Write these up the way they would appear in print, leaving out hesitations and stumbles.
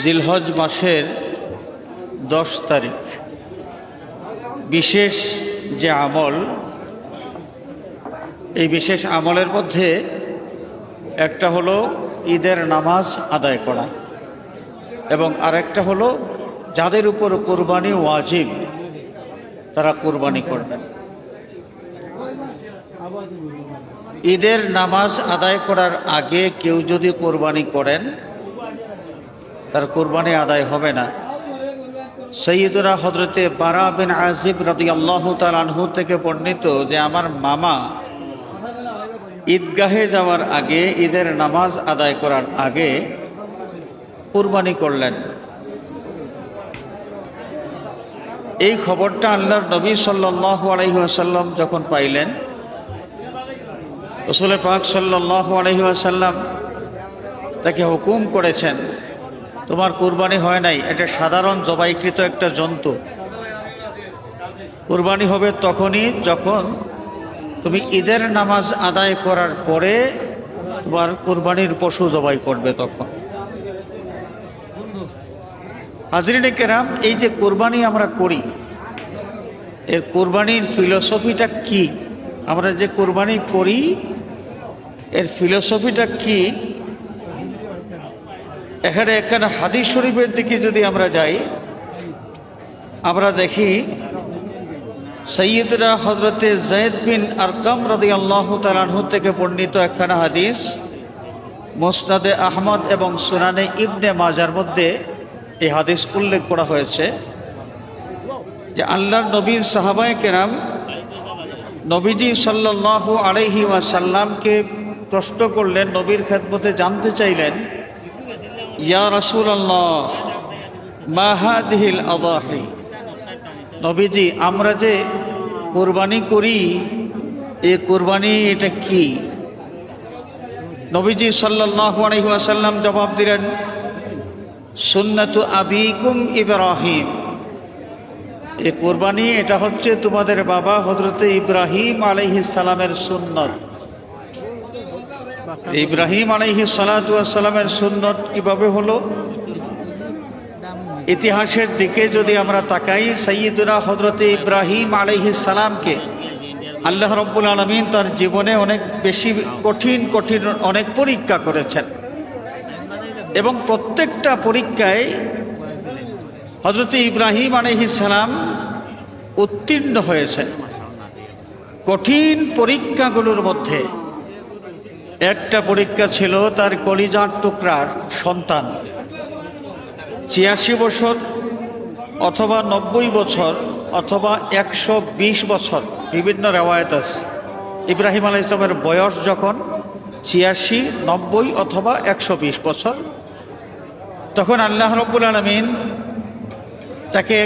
জিলহজ মাসের 10 তারিখ বিশেষ যে আমল, এই বিশেষ আমলের মধ্যে একটা হলো ঈদের নামাজ আদায় করা এবং আরেকটা হলো যাদের উপর কোরবানি ওয়াজিব তারা কোরবানি করবেন। ঈদের নামাজ আদায় করার আগে কেউ যদি কোরবানি করেন তার কোরবানি আদায় হবে না। সৈয়দুনা হযরতে বারা বিন আজিব রাদিয়াল্লাহু তাআলা আনহু থেকে বর্ণিত যে আমার মামা ঈদগাহে যাওয়ার আগে, ঈদের নামাজ আদায় করার আগে কুরবানি করলেন। এই খবরটা আল্লাহর নবী সাল্লাল্লাহু আলাইহি ওয়াসাল্লাম যখন পাইলেন, রাসূল পাক সাল্লাল্লাহু আলাইহি ওয়াসাল্লাম তাকে হুকুম করেছেন, তোমার কুরবানি হয় নাই, এটা সাধারণ জবাইকৃত একটা জন্তু। কুরবানি হবে তখনই যখন তুমি ঈদের নামাজ আদায় করার পরে তোমার কুরবানির পশু জবাই করবে। তখন হাজরিনে কেরাম, এই যে কুরবানি আমরা করি, এর কুরবানির ফিলোসফিটা কি? আমরা যে কুরবানি করি এর ফিলোসফিটা কি? এখানে হাদিস শরীফের দিকে যদি আমরা যাই, আমরা দেখি সৈয়দনা হযরতে যায়েদ বিন আরকাম রাদিয়াল্লাহু তাআলা আনহু থেকে বর্ণিত একখানা হাদিস মুসনাদে আহমদ এবং সুনানে ইবনে মাজার মধ্যে এই হাদিস উল্লেখ করা হয়েছে যে আল্লাহর নবীর সাহাবায়ে কেরাম নবীজি সাল্লাল্লাহু আলাইহি ওয়াসাল্লামকে প্রশ্ন করলেন, নবীর খেদমতে জানতে চাইলেন, ইয়া রাসূলুল্লাহ মা হাযিহিল আদাহি, নবীজি আমরা যে কুরবানি করি এই কুরবানি এটা কি? নবীজি সাল্লাল্লাহু আলাইহি ওয়াসাল্লাম জবাব দিলেন, সুন্নাতু আবিকুম ইব্রাহিম, এই কুরবানি এটা হচ্ছে তোমাদের বাবা হযরতে ইব্রাহিম আলাইহিস সালামের সুন্নত। ইব্রাহিম আলাইহিস সালাতু ওয়াস সালামের সুন্নত কিভাবে হলো? ইতিহাসের দিকে যদি আমরা তাকাই, সাইয়্যিদুনা হযরতে ইব্রাহিম আলাইহিস সালামকে আল্লাহ রাব্বুল আলামিন তার জীবনে অনেক বেশি কঠিন অনেক পরীক্ষা করেছেন এবং প্রত্যেকটা পরীক্ষায় হযরতে ইব্রাহিম আলাইহিস সালাম উত্তীর্ণ হয়েছেন। কঠিন পরীক্ষাগুলোর মধ্যে একটা পরীক্ষা ছিল তার কলিজার টুকরার সন্তান। ৮৬ বছর অথবা ৯০ বছর অথবা ১২০ বছর, বিভিন্ন রেওয়ায়েত আছে। ইব্রাহিম আলাইহিস সালামের বয়স যখন ৮৬, ৯০ অথবা ১২০ বছর, তখন আল্লাহ রাব্বুল আলামিন তাকে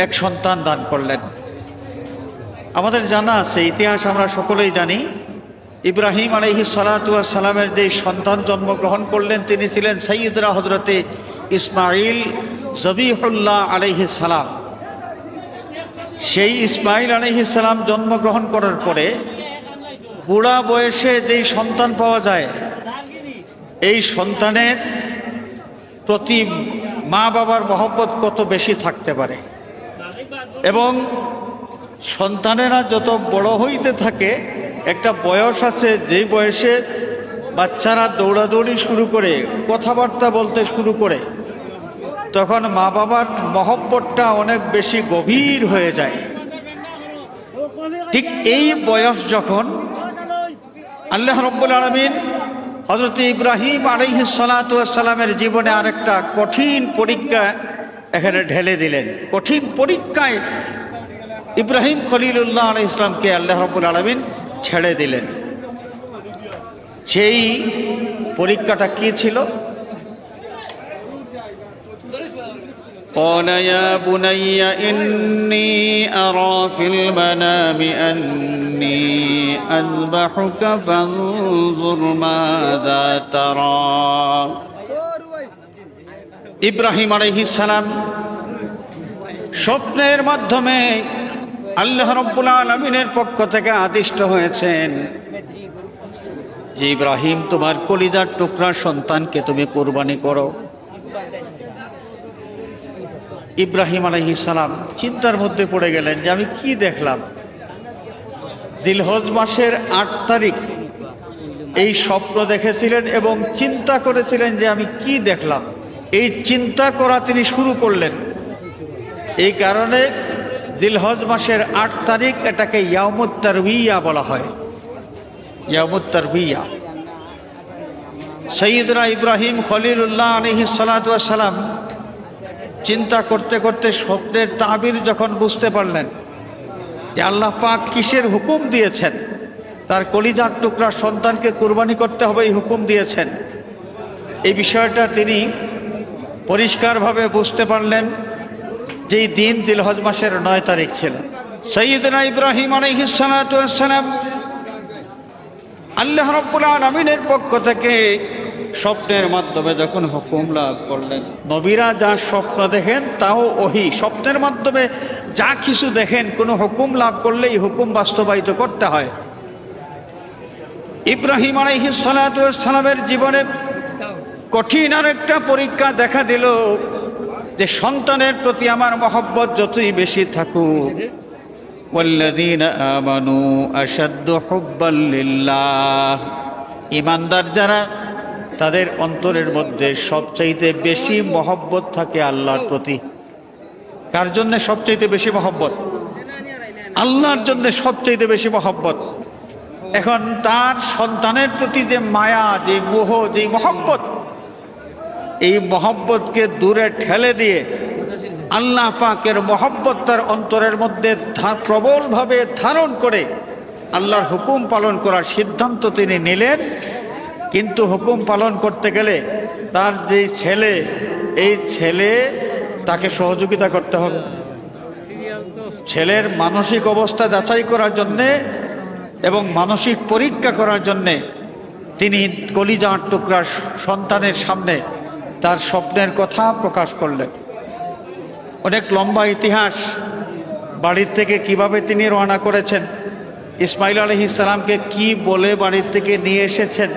এক সন্তান দান করলেন। আমাদের জানা আছে, ইতিহাস আমরা সকলেই জানি, ইব্রাহিম আলাইহিস সালাতু ওয়াস সালামের যে সন্তান জন্মগ্রহণ করলেন তিনি ছিলেন সাইয়্যিদনা হযরতে ইসমাঈল জবিহুল্লাহ আলাইহিস সালাম। সেই ইসমাঈল আলাইহিস সালাম জন্মগ্রহণ করার পরে বুড়া বয়সে যেই সন্তান পাওয়া যায়, এই সন্তানের প্রতি মা বাবার মহব্বত কত বেশি থাকতে পারে। এবং সন্তানেরা যত বড় হইতে থাকে, একটা বয়স আছে যে বয়সে বাচ্চারা দৌড়াদৌড়ি শুরু করে, কথাবার্তা বলতে শুরু করে, তখন মা বাবার মহব্বতটা অনেক বেশি গভীর হয়ে যায়। ঠিক এই বয়স যখন আল্লাহ রাব্বুল আলামিন হযরত ইব্রাহিম আলাইহিস সালাতু ওয়াস সালামের জীবনে আরেকটা কঠিন পরীক্ষা এখানে ঢেলে দিলেন। কঠিন পরীক্ষায় ইব্রাহিম খলিলুল্লাহ আলাইহিস সালামকে আল্লাহ রাব্বুল আলামিন ছেড়ে দিলেন। সেই পরীক্ষাটা কি ছিল? قال يا بني إني أرى في المنام أني أذبحك فانظر ماذا ترى। ইব্রাহিম আলাইহিস সালাম স্বপ্নের মাধ্যমে আল্লাহ রাব্বুল আলামিনের পক্ষ থেকে আদিষ্ট হয়েছেন যে ইব্রাহিম, তোমার কলিজার টুকরা সন্তানকে তুমি কুরবানি করো। ইব্রাহিম আলাইহিস সালাম চিন্তার মধ্যে পড়ে গেলেন যে আমি কি দেখলাম। জিলহজ মাসের ৮ তারিখ এই স্বপ্ন দেখেছিলেন এবং চিন্তা করেছিলেন যে আমি কি দেখলাম। এই চিন্তা করা তিনি শুরু করলেন। এই কারণে জিলহজ মাসের ৮ তারিখ এটাকে ইয়াউমুত তারবিয়া বলা হয়। ইয়াউমুত তারবিয়া। সাইয়্যিদনা ইব্রাহিম খলিলুল্লাহ আলাইহিস সালাতু ওয়াস সালাম চিন্তা করতে করতে স্বপ্নের তাবির যখন বুঝতে পারলেন যে আল্লাহ পাক কিসের হুকুম দিয়েছেন, তার কলিজার টুকরা সন্তানকে কুরবানি করতে হবে এই হুকুম দিয়েছেন, এই বিষয়টা তিনি পরিষ্কারভাবে বুঝতে পারলেন যেই দিন জিলহজ মাসের ৯ তারিখ ছিল। সাইয়্যিদনা ইব্রাহিম আলাইহিস সালাতু ওয়াস সালাম আল্লাহ রাব্বুল আলামিনের পক্ষ থেকে স্বপ্নের মাধ্যমে যখন হুকুম লাভ করলেন, নবীরা যা স্বপ্ন দেখেন তাও ওহী, স্বপ্নের মাধ্যমে যা কিছু দেখেন কোনো হুকুম লাভ করলে এই হুকুম বাস্তবায়িত করতে হয়। ইব্রাহিম আলাইহিস সালাতু ওয়াস সালামের জীবনে কঠিন আরেকটা পরীক্ষা দেখা দিল যে সন্তানের প্রতি আমার মহব্বত যতই বেশি থাকুক, ওয়াল্লাযীনা আমানু আশাদ্দু হুব্বাল লিল্লাহ, ঈমানদার যারা তাদের অন্তরের মধ্যে সবচাইতে বেশি মহব্বত থাকে আল্লাহর প্রতি। কার জন্য সবচাইতে বেশি মহব্বত? আল্লাহর জন্য সবচাইতে বেশি মহব্বত। এখন তার সন্তানের প্রতি যে মায়া, যে মোহ, যে মহব্বত, এই মহব্বতকে দূরে ঠেলে দিয়ে আল্লাহ পাকের মহব্বত তার অন্তরের মধ্যে প্রবলভাবে ধারণ করে আল্লাহর হুকুম পালন করার সিদ্ধান্ত তিনি নিলেন। কিন্তু হুকুম পালন করতে গেলে তার যে ছেলে, এই ছেলে তাকে সহযোগিতা করতে হবে। ছেলের মানসিক অবস্থা যাচাই করার জন্যে এবং মানসিক পরীক্ষা করার জন্যে তিনি কলিজার টুকরা সন্তানের সামনে তার স্বপ্নের কথা প্রকাশ করলেন। অনেক লম্বা ইতিহাস, বাড়ির থেকে কিভাবে তিনি রওনা করেছেন, ইসমাইল আলাইহিস সালামকে কি বলে বাড়ির থেকে নিয়ে এসেছেন,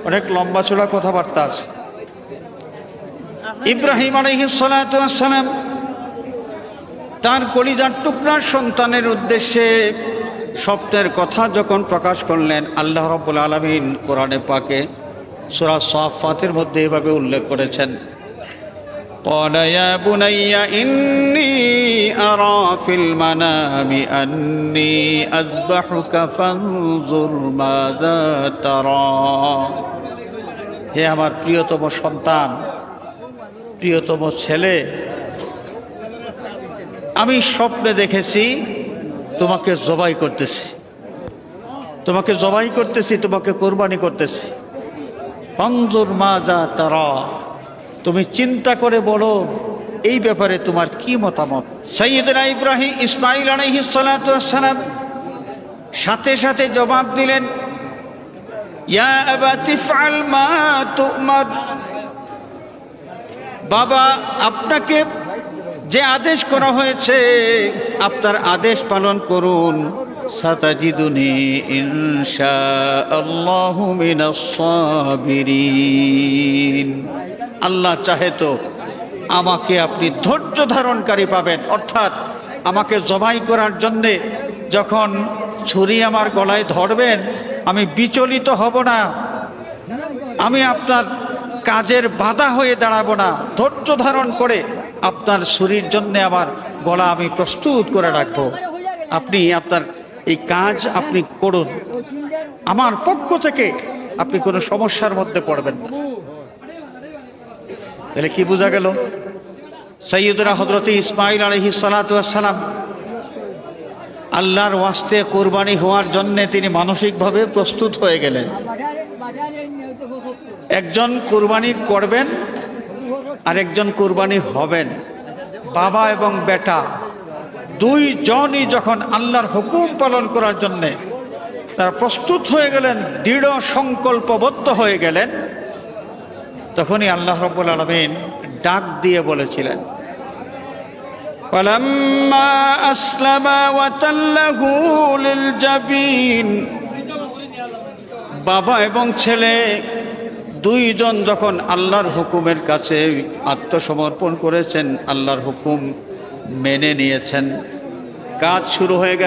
অনেক লম্বা চড়া কথাবার্তা আছে। ইব্রাহিম আলাইহিস সালাতু ওয়াস সালাম তার কলিজার টুকরা সন্তানের উদ্দেশ্যে স্বপ্নের কথা যখন প্রকাশ করলেন, আল্লাহ রাব্বুল আলামিন কোরআনে পাকে সূরা সাফফাতের মধ্যে এভাবে উল্লেখ করেছেন, قال يا بني إني أرى في المنام أني أذبحك فانظر ماذا ترى। হে আমার প্রিয়তম সন্তান, প্রিয়তম ছেলে, আমি স্বপ্নে দেখেছি তোমাকে জবাই করতেছি, তোমাকে জবাই করতেছি, তোমাকে কোরবানি করতেছি। ফানজুর মাযা তারা, তুমি চিন্তা করে বলো এই ব্যাপারে তোমার কি মতামত। সাইয়্যিদনা ইব্রাহিম ইসমাঈল আলাইহিস সালাতু ওয়াস সালাম সাথে সাথে জবাব দিলেন, ইয়া আবাতি ইফআল মা তু'মার, বাবা আপনাকে যে আদেশ করা হয়েছে আপনার আদেশ পালন করুন। সাতাজিদুনি ইনশাআল্লাহু মিনাস সাবিরিন, আল্লাহ চাহে তো আমাকে আপনি ধৈর্য ধারণকারী পাবেন। অর্থাৎ আমাকে জবাই করার জন্যে যখন ছুরি আমার গলায় ধরবেন আমি বিচলিত হব না, আমি আপনার কাজের বাধা হয়ে দাঁড়াবো না, ধৈর্য ধারণ করে আপনার ছুরির জন্যে আমার গলা আমি প্রস্তুত করে রাখবো। আপনি আপনার এই কাজ আপনি করুন, আমার পক্ষ থেকে আপনি কোনো সমস্যার মধ্যে পড়বেন না। তাহলে কি বোঝা গেল? সাইয়্যিদনা হযরত ইসমাঈল আলাইহিস সালাতু ওয়াস সালাম আল্লাহর ওয়াস্তে কুরবানি হওয়ার জন্য তিনি মানসিকভাবে প্রস্তুত হয়ে গেলেন। একজন কুরবানি করবেন আর একজন কুরবানি হবেন, বাবা এবং বেটা দুইজনই যখন আল্লাহর হুকুম পালন করার জন্য তারা প্রস্তুত হয়ে গেলেন, দৃঢ় সংকল্পবদ্ধ হয়ে গেলেন, তখনই আল্লাহ রাব্বুল আলামিন ডাক দিয়ে বলেছিলেন, ফালাম্মা আসলামা ওয়া তাল্লাহু লিল জাবিন, বাবা এবং ছেলে দুইজন যখন আল্লাহর হুকুমের কাছে আত্মসমর্পণ করেছেন, আল্লাহর হুকুম মেনে নিয়েছেন। কাজ শুরু হয়ে গেছে।